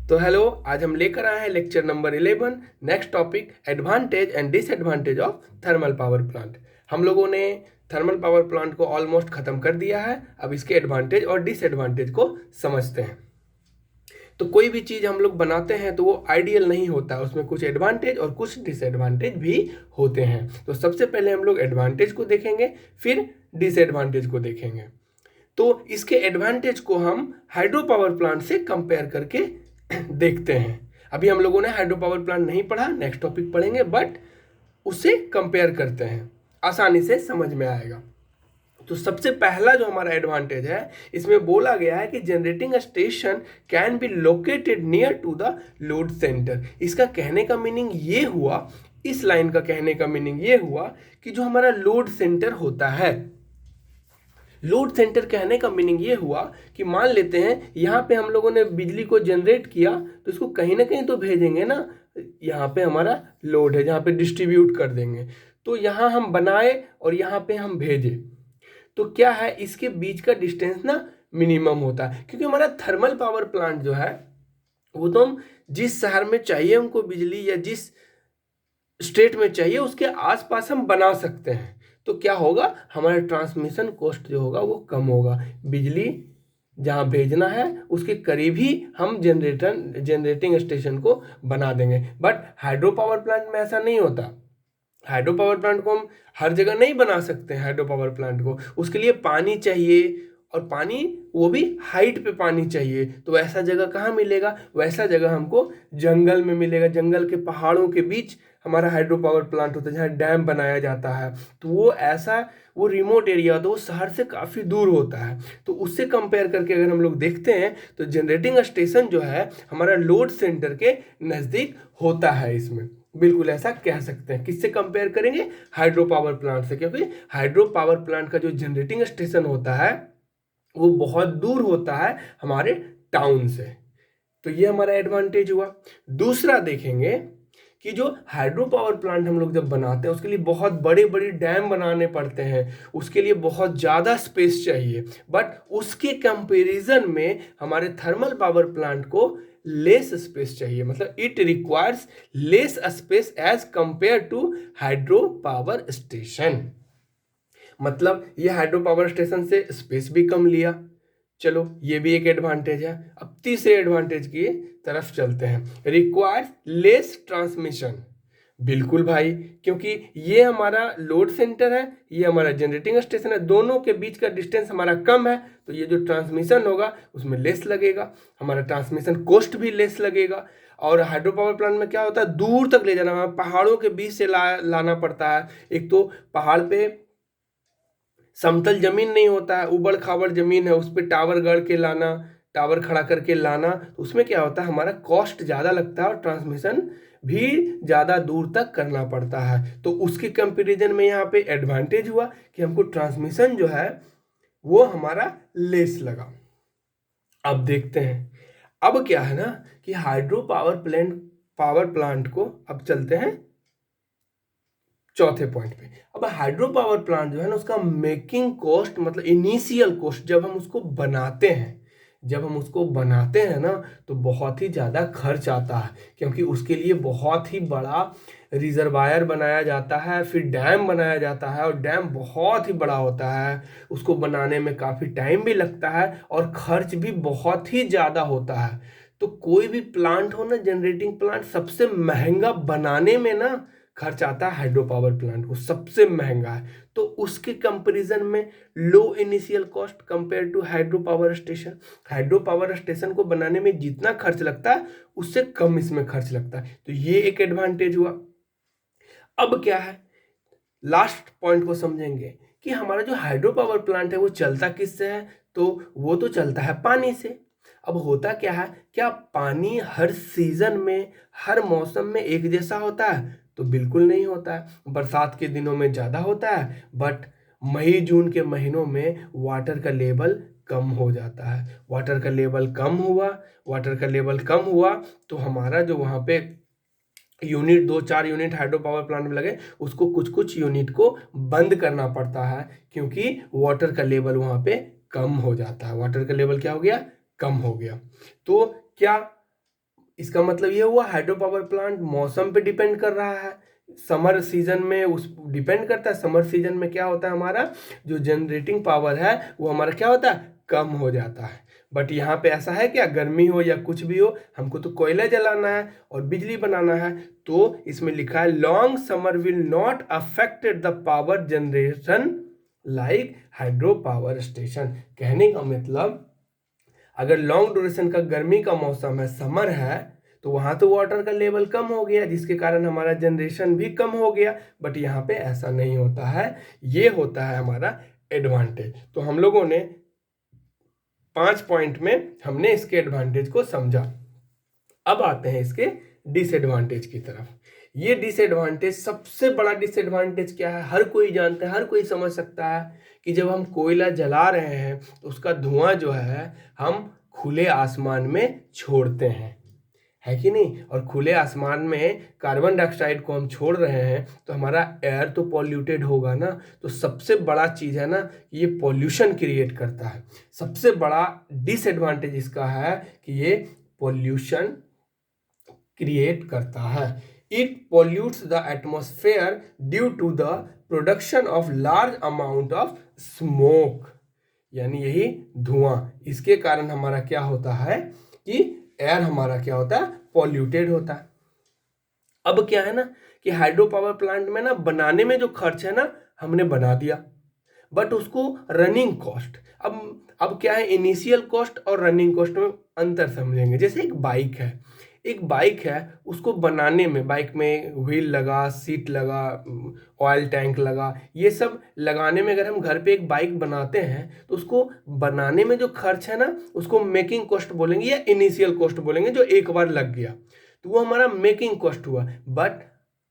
तो हेलो, आज हम लेकर आए हैं lecture number 11। Next topic advantage and disadvantage of thermal power plant. हम लोगों ने थर्मल पावर प्लांट को ऑलमोस्ट खत्म कर दिया है। अब इसके एडवांटेज और डिसएडवांटेज को समझते हैं। तो कोई भी चीज़ हम लोग बनाते हैं तो वो आइडियल नहीं होता, उसमें कुछ एडवांटेज और कुछ डिसएडवांटेज भी होते हैं। तो सबसे पहले हम लोग एडवांटेज को देखेंगे, फिर डिसएडवांटेज को देखेंगे। तो इसके एडवांटेज को हम हाइड्रो पावर प्लांट से कंपेयर करके देखते हैं। अभी हम लोगों ने हाइड्रो पावर प्लांट नहीं पढ़ा, नेक्स्ट टॉपिक पढ़ेंगे, बट उसे कंपेयर करते हैं, आसानी से समझ में आएगा। तो सबसे पहला जो हमारा एडवांटेज है, इसमें बोला गया है कि generating station can be located near to the load centre. इसका कहने का मीनिंग ये हुआ, इस लाइन का कहने का मीनिंग ये हुआ कि जो हमारा लोड सेंटर होता है, लोड सेंटर कहने का मीनिंग ये हुआ कि मान लेते हैं यहाँ पे हम लोगों ने बिजली को जनरेट किया, तो इसको कहीं ना कहीं तो भेजेंगे ना। यहाँ पे हमारा लोड है जहाँ पे डिस्ट्रीब्यूट कर देंगे, तो यहाँ हम बनाए और यहाँ पे हम भेजे, तो क्या है, इसके बीच का डिस्टेंस ना मिनिमम होता है। क्योंकि हमारा थर्मल पावर प्लांट जो है वो तो हम जिस शहर में चाहिए हमको बिजली या जिस स्टेट में चाहिए उसके आसपास हम बना सकते हैं। तो क्या होगा, हमारा ट्रांसमिशन कॉस्ट जो होगा वो कम होगा। बिजली जहाँ भेजना है उसके करीब ही हम जनरेटिंग स्टेशन को बना देंगे। बट हाइड्रो पावर प्लांट में ऐसा नहीं होता। हाइड्रो पावर प्लांट को हम हर जगह नहीं बना सकते हैं। हाइड्रो पावर प्लांट को उसके लिए पानी चाहिए, और पानी वो भी हाइट पे पानी चाहिए। तो वैसा जगह कहाँ मिलेगा, वैसा जगह हमको जंगल में मिलेगा। जंगल के पहाड़ों के बीच हमारा हाइड्रो पावर प्लांट होता है जहाँ डैम बनाया जाता है। तो वो ऐसा, वो रिमोट एरिया होता है, वो शहर से काफ़ी दूर होता है। तो उससे कंपेयर करके अगर हम लोग देखते हैं तो जनरेटिंग स्टेशन जो है हमारा लोड सेंटर के नज़दीक होता है। इसमें बिल्कुल ऐसा कह सकते हैं। किससे कंपेयर करेंगे, हाइड्रो पावर प्लांट से, क्योंकि हाइड्रो पावर प्लांट का जो जनरेटिंग स्टेशन होता है वो बहुत दूर होता है हमारे टाउन से। तो ये हमारा एडवांटेज हुआ। दूसरा देखेंगे कि जो हाइड्रो पावर प्लांट हम लोग जब बनाते हैं उसके लिए बहुत बड़े बड़े डैम बनाने पड़ते हैं, उसके लिए बहुत ज़्यादा स्पेस चाहिए। बट उसके कंपैरिजन में हमारे थर्मल पावर प्लांट को लेस स्पेस चाहिए, मतलब it requires less space as compare to hydro power station. मतलब ये हाइड्रो पावर स्टेशन से स्पेस भी कम लिया। चलो, ये भी एक एडवांटेज है। अब तीसरे एडवांटेज की तरफ चलते हैं, रिक्वायर्स लेस ट्रांसमिशन। बिल्कुल भाई, क्योंकि ये हमारा लोड सेंटर है, ये हमारा जनरेटिंग स्टेशन है, दोनों के बीच का डिस्टेंस हमारा कम है, तो ये जो ट्रांसमिशन होगा उसमें लेस लगेगा, हमारा ट्रांसमिशन कॉस्ट भी लेस लगेगा। और हाइड्रो पावर प्लांट में क्या होता है, दूर तक ले जाना, पहाड़ों के बीच से लाना पड़ता है। एक तो पहाड़ पे समतल जमीन नहीं होता है, उबड़ खाबड़ जमीन है, उस पर टावर गढ़ के लाना, टावर खड़ा करके लाना, तो उसमें क्या होता है, हमारा कॉस्ट ज़्यादा लगता है और ट्रांसमिशन भी ज़्यादा दूर तक करना पड़ता है। तो उसके कंपैरिजन में यहाँ पे एडवांटेज हुआ कि हमको ट्रांसमिशन जो है वो हमारा लेस लगा। अब देखते हैं, अब क्या है ना कि हाइड्रो पावर प्लांट को, अब चलते हैं चौथे पॉइंट पे। अब हाइड्रो पावर प्लांट जो है ना, उसका मेकिंग कॉस्ट, मतलब इनिशियल कॉस्ट, जब हम उसको बनाते हैं ना तो बहुत ही ज़्यादा खर्च आता है। क्योंकि उसके लिए बहुत ही बड़ा रिजर्वायर बनाया जाता है, फिर डैम बनाया जाता है, और डैम बहुत ही बड़ा होता है, उसको बनाने में काफ़ी टाइम भी लगता है और खर्च भी बहुत ही ज़्यादा होता है। तो कोई भी प्लांट हो ना, जनरेटिंग प्लांट, सबसे महंगा बनाने में ना खर्च आता है हाइड्रो पावर प्लांट को, सबसे महंगा है। तो उसके कंपैरिजन में low initial cost compare to hydro power station. Hydro power station को बनाने में जितना खर्च लगता है उससे कम इसमें खर्च लगता है। तो ये एक एडवांटेज हुआ। अब क्या है, लास्ट पॉइंट को समझेंगे कि हमारा जो हाइड्रो पावर प्लांट है वो चलता किससे है, तो वो तो चलता है पानी से। अब होता क्या है, क्या पानी हर सीजन में, हर मौसम में एक जैसा होता है, तो बिल्कुल नहीं होता है। बरसात के दिनों में ज़्यादा होता है, बट मई जून के महीनों में वाटर का लेवल कम हो जाता है। वाटर का लेवल कम हुआ तो हमारा जो वहाँ पे unit, 2-4 unit hydro power plant में लगे, उसको कुछ कुछ यूनिट को बंद करना पड़ता है, क्योंकि वाटर का लेवल वहाँ पे कम हो जाता है। वाटर का लेवल क्या हो गया, कम हो गया। तो क्या इसका मतलब ये हुआ हाइड्रो पावर प्लांट मौसम पे डिपेंड कर रहा है। समर सीजन में उस डिपेंड करता है। समर सीजन में क्या होता है, हमारा जो जनरेटिंग पावर है वो हमारा क्या होता है, कम हो जाता है। बट यहाँ पे ऐसा है क्या, गर्मी हो या कुछ भी हो, हमको तो कोयला जलाना है और बिजली बनाना है। तो इसमें लिखा है long summer will not affected the power generation like hydro power station. कहने का मतलब अगर लॉन्ग ड्यूरेशन का गर्मी का मौसम है, समर है, तो वहां तो वाटर का लेवल कम हो गया जिसके कारण हमारा जनरेशन भी कम हो गया। बट यहाँ पे ऐसा नहीं होता है, ये होता है हमारा एडवांटेज। तो हम लोगों ने 5 पॉइंट में हमने इसके एडवांटेज को समझा। अब आते हैं इसके डिसएडवांटेज की तरफ। ये डिसएडवांटेज, सबसे बड़ा डिसएडवांटेज क्या है, हर कोई जानता है, हर कोई समझ सकता है कि जब हम कोयला जला रहे हैं तो उसका धुआं जो है हम खुले आसमान में छोड़ते हैं, है कि नहीं। और खुले आसमान में कार्बन डाइऑक्साइड को हम छोड़ रहे हैं तो हमारा एयर तो पॉल्यूटेड होगा ना। तो सबसे बड़ा चीज़ है ना, ये पॉल्यूशन क्रिएट करता है। सबसे बड़ा डिसएडवांटेज इसका है कि ये पॉल्यूशन क्रिएट करता है। It pollutes the atmosphere due to the production of large amount of smoke, यानी यही धुआं। इसके कारण हमारा क्या होता है कि एयर हमारा क्या होता है, पॉल्यूटेड होता है। अब क्या है ना कि हाइड्रो पावर प्लांट में ना बनाने में जो खर्च है ना, हमने बना दिया, बट उसको रनिंग कॉस्ट, अब क्या है, इनिशियल कॉस्ट और रनिंग कॉस्ट में अंतर समझेंगे। जैसे एक बाइक है, उसको बनाने में, बाइक में व्हील लगा, सीट लगा, ऑयल टैंक लगा, ये सब लगाने में, अगर हम घर पे एक बाइक बनाते हैं तो उसको बनाने में जो खर्च है ना, उसको मेकिंग कॉस्ट बोलेंगे या इनिशियल कॉस्ट बोलेंगे, जो एक बार लग गया तो वो हमारा मेकिंग कॉस्ट हुआ। बट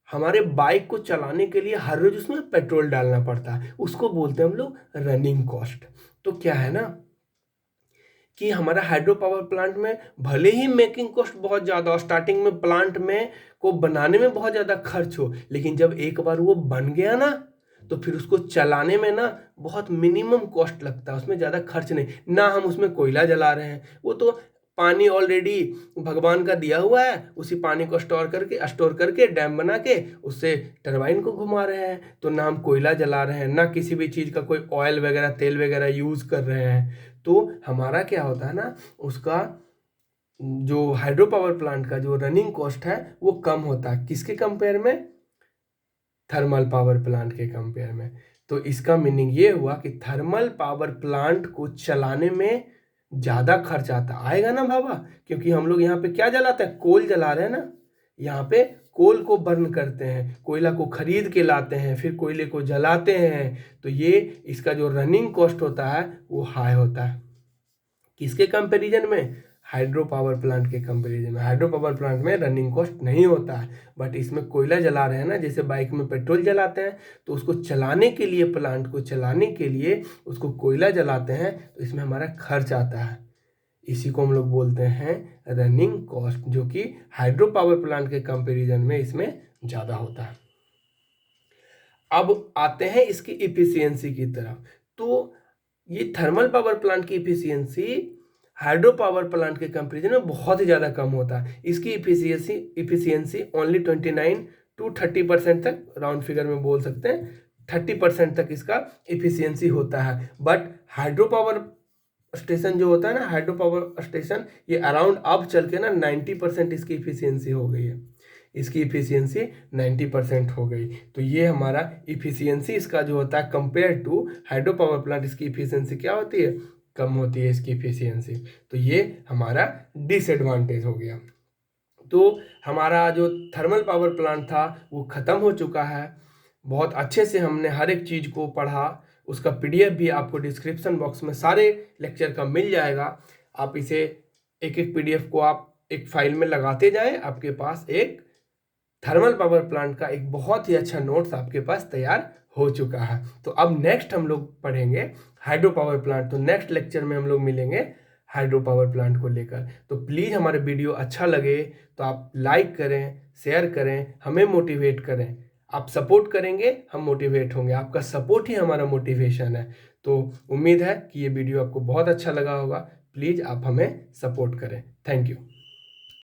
हमारे बाइक को चलाने के लिए हर रोज उसमें पेट्रोल डालना पड़ता है, उसको बोलते हैं हम लोग रनिंग कॉस्ट। तो क्या है ना कि हमारा हाइड्रो पावर प्लांट में भले ही मेकिंग कॉस्ट बहुत ज़्यादा और स्टार्टिंग में प्लांट में को बनाने में बहुत ज़्यादा खर्च हो, लेकिन जब एक बार वो बन गया ना तो फिर उसको चलाने में ना बहुत मिनिमम कॉस्ट लगता है, उसमें ज़्यादा खर्च नहीं ना। हम उसमें कोयला जला रहे हैं, वो तो पानी ऑलरेडी भगवान का दिया हुआ है, उसी पानी को स्टोर करके डैम बना के उससे टरबाइन को घुमा रहे हैं। तो ना हम कोयला जला रहे हैं, ना किसी भी चीज़ का कोई ऑयल वगैरह, तेल वगैरह यूज़ कर रहे हैं। तो हमारा क्या होता है ना, उसका जो हाइड्रो पावर प्लांट का जो रनिंग कॉस्ट है वो कम होता है। किसके कंपेयर में, थर्मल पावर प्लांट के कंपेयर में। तो इसका मीनिंग ये हुआ कि थर्मल पावर प्लांट को चलाने में ज़्यादा खर्च आता आएगा ना बाबा, क्योंकि हम लोग यहाँ पे क्या जलाते हैं, कोल जला रहे हैं ना। यहाँ पे कोल को बर्न करते हैं, कोयला को खरीद के लाते हैं, फिर कोयले को जलाते हैं। तो ये इसका जो रनिंग कॉस्ट होता है वो हाई होता है। किसके कंपैरिजन में, हाइड्रो पावर प्लांट के कंपैरिजन में। हाइड्रो पावर प्लांट में रनिंग कॉस्ट नहीं होता है, बट इसमें कोयला जला रहे हैं ना, जैसे बाइक में पेट्रोल जलाते हैं तो उसको चलाने के लिए, प्लांट को चलाने के लिए उसको कोयला जलाते हैं, तो इसमें हमारा खर्च आता है। इसी को हम लोग बोलते हैं रनिंग कॉस्ट, जो कि हाइड्रो पावर प्लांट के कंपैरिजन में इसमें ज़्यादा होता है। अब आते हैं इसकी इफिशियंसी की तरफ। तो ये थर्मल पावर प्लांट की इफिशियंसी हाइड्रो पावर प्लांट के कंपैरिजन में बहुत ही ज़्यादा कम होता है। इसकी इफिशियंसी ओनली 29 to 30% तक, राउंड फिगर में बोल सकते हैं 30% तक इसका इफिशियंसी होता है। बट हाइड्रो पावर स्टेशन जो होता है ना, हाइड्रो पावर स्टेशन, ये अराउंड अब चल के ना 90% इसकी इफिशियंसी हो गई है। इसकी इफिशियंसी 90% हो गई। तो ये हमारा इफिशियंसी इसका जो होता है compare to hydro power plant, इसकी इफिशियंसी क्या होती है, कम होती है इसकी इफिशियंसी। तो ये हमारा डिसएडवांटेज हो गया। तो हमारा जो थर्मल पावर प्लांट था वो ख़त्म हो चुका है। बहुत अच्छे से हमने हर एक चीज़ को पढ़ा। उसका PDF भी आपको डिस्क्रिप्शन बॉक्स में सारे लेक्चर का मिल जाएगा। आप इसे एक एक PDF को आप एक फाइल में लगाते जाएं, आपके पास एक थर्मल पावर प्लांट का एक बहुत ही अच्छा नोट्स आपके पास तैयार हो चुका है। तो अब नेक्स्ट हम लोग पढ़ेंगे हाइड्रो पावर प्लांट। तो नेक्स्ट लेक्चर में हम लोग मिलेंगे हाइड्रो पावर प्लांट को लेकर। तो प्लीज़ हमारे वीडियो अच्छा लगे तो आप लाइक करें, शेयर करें, हमें मोटिवेट करें। आप सपोर्ट करेंगे, हम मोटिवेट होंगे। आपका सपोर्ट ही हमारा मोटिवेशन है। तो उम्मीद है कि ये वीडियो आपको बहुत अच्छा लगा होगा। प्लीज़ आप हमें सपोर्ट करें। Thank you.